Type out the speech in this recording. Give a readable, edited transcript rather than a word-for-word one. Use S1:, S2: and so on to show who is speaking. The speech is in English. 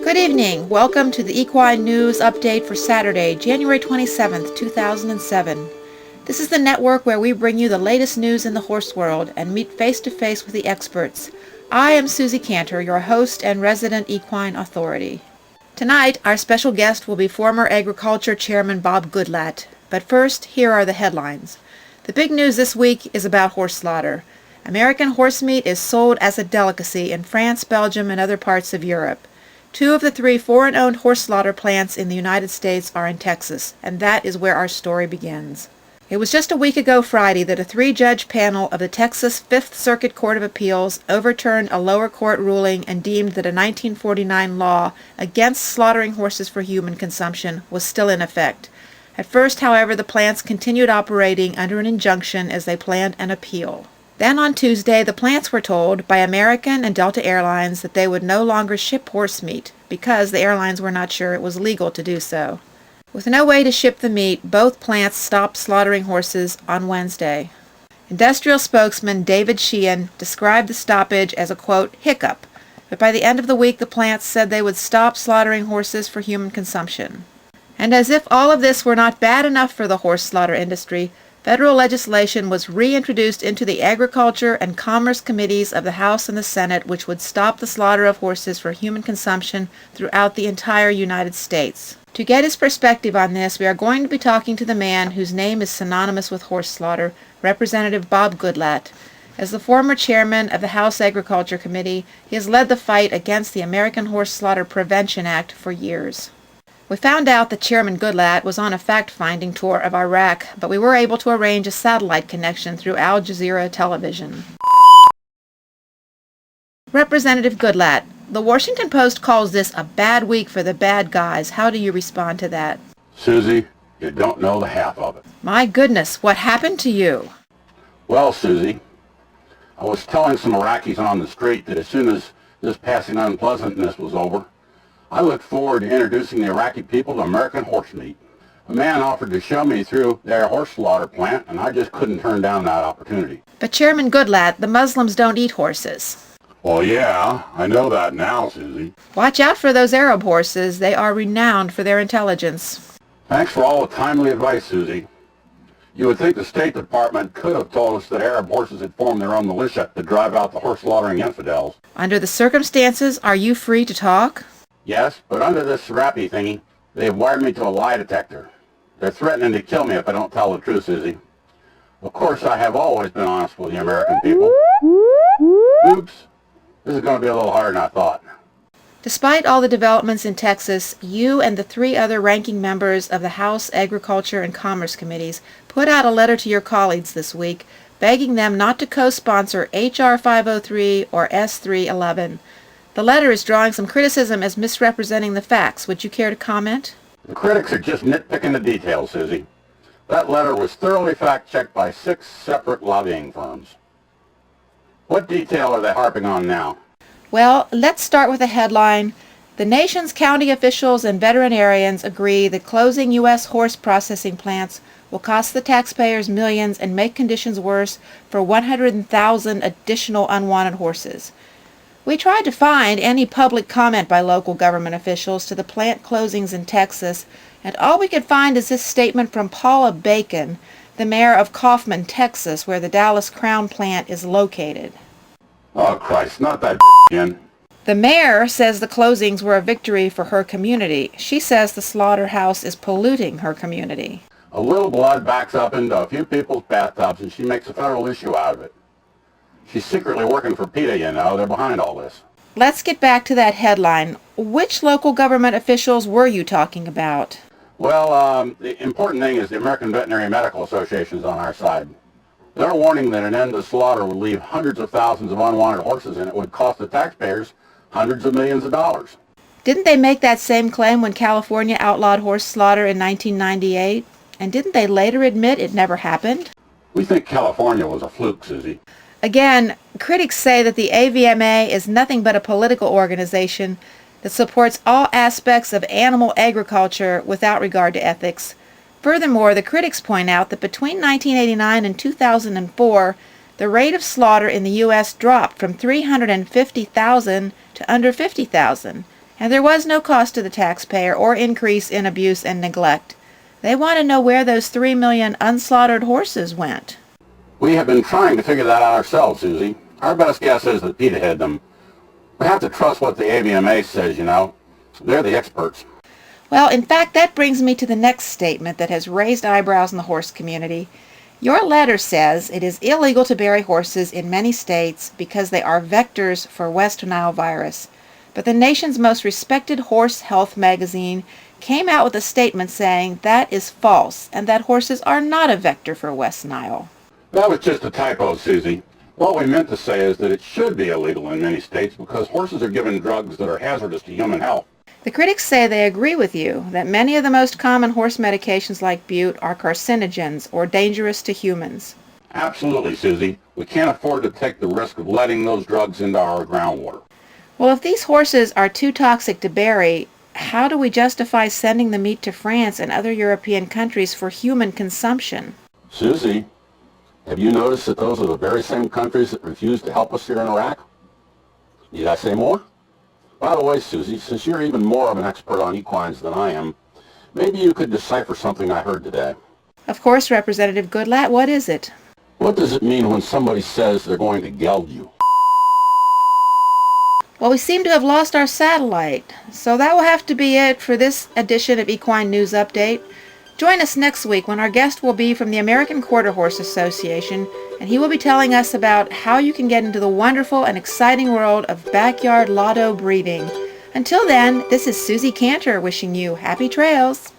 S1: Good evening. Welcome to the Equine News Update for Saturday, January 27th, 2007. This is the network where we bring you the latest news in the horse world and meet face-to-face with the experts. I am Susie Cantor, your host and resident equine authority. Tonight, our special guest will be former Agriculture Chairman Bob Goodlatte. But first, here are the headlines. The big news this week is about horse slaughter. American horse meat is sold as a delicacy in France, Belgium, and other parts of Europe. 2 of the 3 foreign-owned horse slaughter plants in the United States are in Texas, and that is where our story begins. It was just a week ago Friday that a 3-judge panel of the Texas Fifth Circuit Court of Appeals overturned a lower court ruling and deemed that a 1949 law against slaughtering horses for human consumption was still in effect. At first, however, the plants continued operating under an injunction as they planned an appeal. Then on Tuesday, the plants were told by American and Delta Airlines that they would no longer ship horse meat because the airlines were not sure it was legal to do so. With no way to ship the meat, both plants stopped slaughtering horses on Wednesday. Industrial spokesman David Sheehan described the stoppage as a, quote, hiccup, but by the end of the week the plants said they would stop slaughtering horses for human consumption. And as if all of this were not bad enough for the horse slaughter industry, federal legislation was reintroduced into the Agriculture and Commerce Committees of the House and the Senate, which would stop the slaughter of horses for human consumption throughout the entire United States. To get his perspective on this, we are going to be talking to the man whose name is synonymous with horse slaughter, Representative Bob Goodlatte. As the former chairman of the House Agriculture Committee, he has led the fight against the American Horse Slaughter Prevention Act for years. We found out that Chairman Goodlatte was on a fact-finding tour of Iraq, but we were able to arrange a satellite connection through Al Jazeera television. Representative Goodlatte, the Washington Post calls this a bad week for the bad guys. How do you respond to that?
S2: Susie, you don't know the half of it.
S1: My goodness, what happened to you?
S2: Well, Susie, I was telling some Iraqis on the street that as soon as this passing unpleasantness was over, I looked forward to introducing the Iraqi people to American horse meat. A man offered to show me through their horse slaughter plant, and I just couldn't turn down that opportunity.
S1: But Chairman Goodlatte, the Muslims don't eat horses.
S2: Well, yeah, I know that now, Susie.
S1: Watch out for those Arab horses. They are renowned for their intelligence.
S2: Thanks for all the timely advice, Susie. You would think the State Department could have told us that Arab horses had formed their own militia to drive out the horse slaughtering infidels.
S1: Under the circumstances, are you free to talk?
S2: Yes, but under this Serapi thingy, they've wired me to a lie detector. They're threatening to kill me if I don't tell the truth, Susie. Of course, I have always been honest with the American people. Oops, this is going to be a little harder than I thought.
S1: Despite all the developments in Texas, you and the 3 other ranking members of the House Agriculture and Commerce Committees put out a letter to your colleagues this week, begging them not to co-sponsor H.R. 503 or S. 311. The letter is drawing some criticism as misrepresenting the facts. Would you care to comment?
S2: The critics are just nitpicking the details, Susie. That letter was thoroughly fact-checked by 6 separate lobbying firms. What detail are they harping on now?
S1: Well, let's start with a headline. The nation's county officials and veterinarians agree that closing U.S. horse processing plants will cost the taxpayers millions and make conditions worse for 100,000 additional unwanted horses. We tried to find any public comment by local government officials to the plant closings in Texas, and all we could find is this statement from Paula Bacon, the mayor of Kaufman, Texas, where the Dallas Crown plant is located.
S2: Oh, Christ, not that again.
S1: The mayor says the closings were a victory for her community. She says the slaughterhouse is polluting her community.
S2: A little blood backs up into a few people's bathtubs, and she makes a federal issue out of it. She's secretly working for PETA, you know. They're behind all this.
S1: Let's get back to that headline. Which local government officials were you talking about?
S2: Well, the important thing is the American Veterinary Medical Association is on our side. They're warning that an end to slaughter would leave hundreds of thousands of unwanted horses, and it would cost the taxpayers hundreds of millions of dollars.
S1: Didn't they make that same claim when California outlawed horse slaughter in 1998? And didn't they later admit it never happened?
S2: We think California was a fluke, Susie.
S1: Again, critics say that the AVMA is nothing but a political organization that supports all aspects of animal agriculture without regard to ethics. Furthermore, the critics point out that between 1989 and 2004, the rate of slaughter in the U.S. dropped from 350,000 to under 50,000, And there was no cost to the taxpayer or increase in abuse and neglect. They want to know where those 3 million unslaughtered horses went.
S2: We have been trying to figure that out ourselves, Susie. Our best guess is that PETA hid them. We have to trust what the AVMA says, you know. They're the experts.
S1: Well, in fact, that brings me to the next statement that has raised eyebrows in the horse community. Your letter says it is illegal to bury horses in many states because they are vectors for West Nile virus. But the nation's most respected horse health magazine came out with a statement saying that is false and that horses are not a vector for West Nile.
S2: That was just a typo, Susie. What we meant to say is that it should be illegal in many states because horses are given drugs that are hazardous to human health.
S1: The critics say they agree with you that many of the most common horse medications like bute are carcinogens or dangerous to humans.
S2: Absolutely, Susie. We can't afford to take the risk of letting those drugs into our groundwater.
S1: Well, if these horses are too toxic to bury, how do we justify sending the meat to France and other European countries for human consumption?
S2: Susie, have you noticed that those are the very same countries that refuse to help us here in Iraq? Need I say more? By the way, Susie, since you're even more of an expert on equines than I am, maybe you could decipher something I heard today.
S1: Of course, Representative Goodlatte, what is it?
S2: What does it mean when somebody says they're going to geld you?
S1: Well, we seem to have lost our satellite, so that will have to be it for this edition of Equine News Update. Join us next week when our guest will be from the American Quarter Horse Association, and he will be telling us about how you can get into the wonderful and exciting world of backyard lotto breeding. Until then, this is Susie Cantor wishing you happy trails.